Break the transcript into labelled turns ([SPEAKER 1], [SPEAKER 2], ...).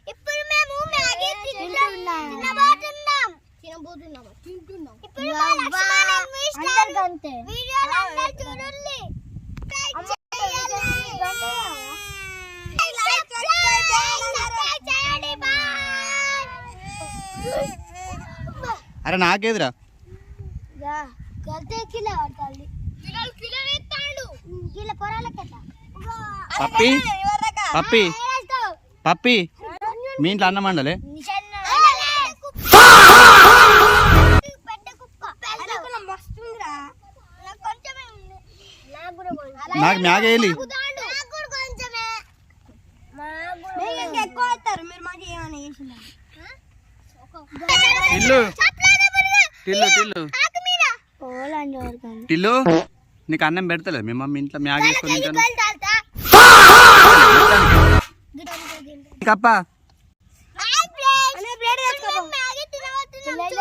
[SPEAKER 1] ఇప్పుడు మేము మ్యాగీ తినబోతున్నాం. ఇప్పుడు వీడియోలో అందరూ చూడండి.
[SPEAKER 2] అరే నాకేదిరా పప్పి పప్పి పప్పి మీ ఇంట్లో అన్నం వండలే? నాకు మ్యాగీ వేయాలి. టిల్లు టిల్లు టిల్లు టిల్లు నీకు అన్నం పెడతలేదు మీ మమ్మీ ఇంట్లో మ్యాగీ వేసుకొని కప్ప
[SPEAKER 1] ప్లేట్